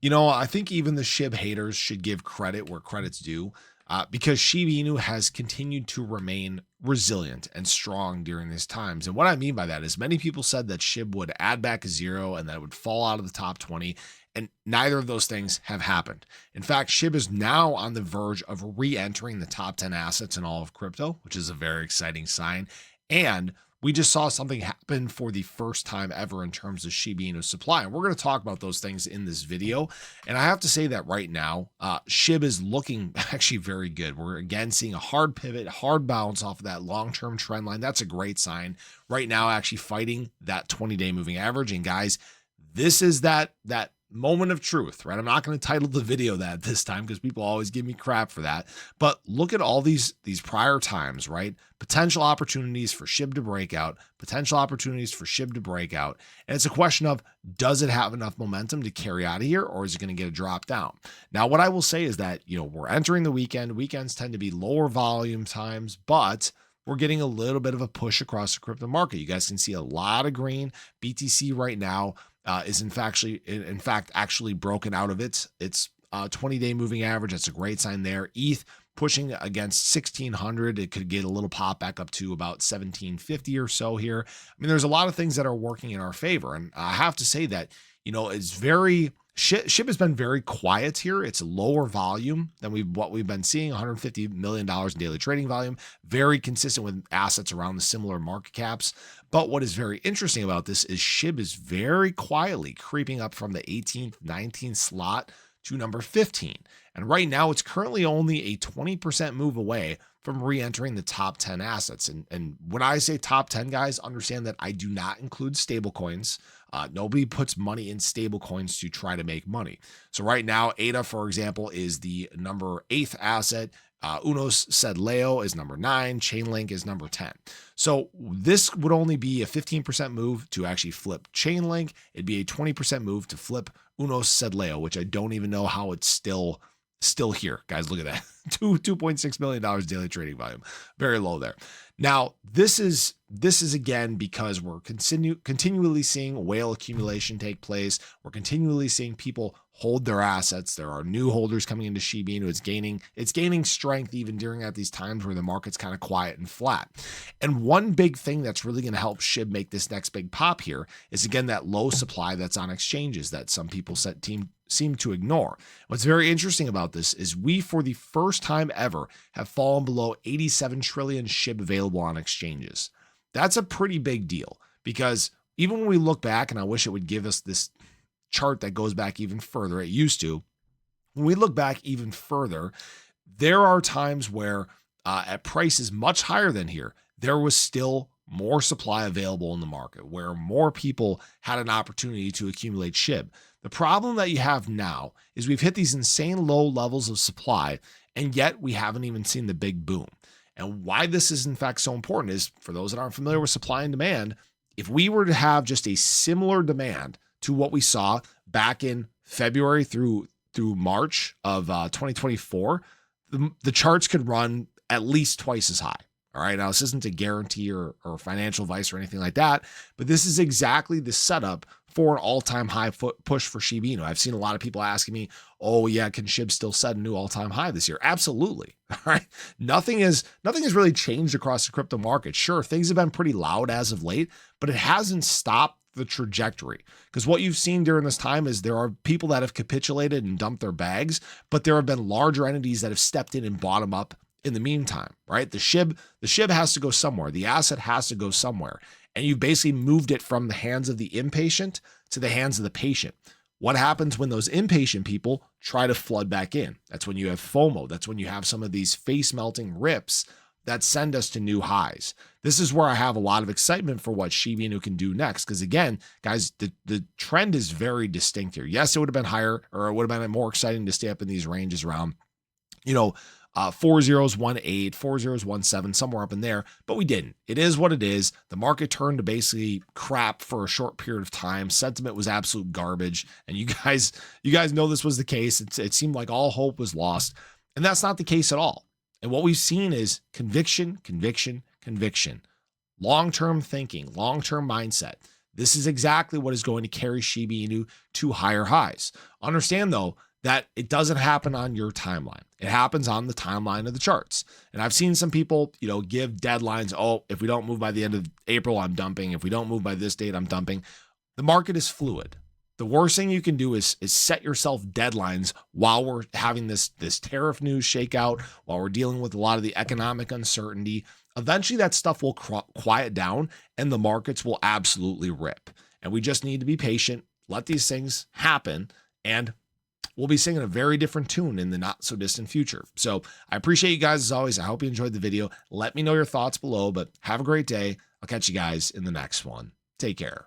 I think even the Shib haters should give credit where credit's due, because Shiba Inu has continued to remain resilient and strong during these times. And what I mean by that is many people said that Shib would add back a zero and that it would fall out of the top 20. And neither of those things have happened. In fact, Shib is now on the verge of re-entering the top 10 assets in all of crypto, which is a very exciting sign. And we just saw something happen for the first time ever in terms of Shiba Inu supply. And we're going to talk about those things in this video. And I have to say that right now, Shib is looking actually very good. We're again seeing a hard pivot, hard bounce off of that long-term trend line. That's a great sign. Right now, actually fighting that 20-day moving average. And guys, this is that moment of truth, right? I'm not going to title the video that this time because people always give me crap for that. But look at all these prior times, right? Potential opportunities for Shib to break out, potential opportunities for Shib to break out. And it's a question of, does it have enough momentum to carry out of here, or is it going to get a drop down? Now, what I will say is that, we're entering the weekend. Weekends tend to be lower volume times, but we're getting a little bit of a push across the crypto market. You guys can see a lot of green. BTC right now is in fact actually broken out of its 20-day moving average. That's a great sign there. ETH pushing against 1600. It could get a little pop back up to about 1750 or so here. I mean, there's a lot of things that are working in our favor. And I have to say that, it's very... Shib has been very quiet here. It's lower volume than what we've been seeing, $150 million in daily trading volume, very consistent with assets around the similar market caps. But what is very interesting about this is Shib is very quietly creeping up from the 18th, 19th slot to number 15. And right now it's currently only a 20% move away from re-entering the top 10 assets. And when I say top 10, guys, understand that I do not include stablecoins. Nobody puts money in stablecoins to try to make money. So right now, ADA, for example, is the number 8th asset. Unos said Leo is number 9. Chainlink is number 10. So this would only be a 15% move to actually flip Chainlink. It'd be a 20% move to flip Unos said Leo, which I don't even know how it's still here. Guys, look at that. $2.6 million daily trading volume. Very low there. Now, this is again because we're continually seeing whale accumulation take place. We're continually seeing people hold their assets. There are new holders coming into Shiba Inu. It's gaining strength even during at these times where the market's kind of quiet and flat. And one big thing that's really going to help Shib make this next big pop here is again that low supply that's on exchanges that some people seem to ignore. What's very interesting about this is we, for the first time ever, have fallen below 87 trillion Shib available on exchanges. That's a pretty big deal because even when we look back, and I wish it would give us this chart that goes back even further, it used to. When we look back even further, there are times where at prices much higher than here, there was still more supply available in the market where more people had an opportunity to accumulate Shib. The problem that you have now is we've hit these insane low levels of supply, and yet we haven't even seen the big boom. And why this is in fact so important is, for those that aren't familiar with supply and demand, if we were to have just a similar demand to what we saw back in February through March of 2024, the charts could run at least twice as high. All right. Now, this isn't a guarantee or financial advice or anything like that, but this is exactly the setup for an all-time high push for Shiba Inu. I've seen a lot of people asking me, oh yeah, can Shib still set a new all-time high this year? Absolutely. All right. Nothing has really changed across the crypto market. Sure, things have been pretty loud as of late, but it hasn't stopped the trajectory, because what you've seen during this time is there are people that have capitulated and dumped their bags, but there have been larger entities that have stepped in and bought them up in the meantime, right? The Shib has to go somewhere. The asset has to go somewhere. And you've basically moved it from the hands of the impatient to the hands of the patient. What happens when those impatient people try to flood back in? That's when you have FOMO. That's when you have some of these face melting rips that send us to new highs. This is where I have a lot of excitement for what Shiba Inu can do next. Because again, guys, the trend is very distinct here. Yes, it would have been higher, or it would have been more exciting to stay up in these ranges around, 4018, 4017, somewhere up in there, but we didn't. It is what it is. The market turned to basically crap for a short period of time. Sentiment was absolute garbage. And you guys know this was the case. It seemed like all hope was lost. And that's not the case at all. And what we've seen is conviction, conviction, conviction, long-term thinking, long-term mindset. This is exactly what is going to carry Shiba Inu to higher highs. Understand though, that it doesn't happen on your timeline. It happens on the timeline of the charts. And I've seen some people, give deadlines. Oh, if we don't move by the end of April, I'm dumping. If we don't move by this date, I'm dumping. The market is fluid. The worst thing you can do is set yourself deadlines while we're having this tariff news shakeout, while we're dealing with a lot of the economic uncertainty. Eventually that stuff will quiet down and the markets will absolutely rip. And we just need to be patient, let these things happen, and we'll be singing a very different tune in the not so distant future. So I appreciate you guys as always. I hope you enjoyed the video. Let me know your thoughts below, but have a great day. I'll catch you guys in the next one. Take care.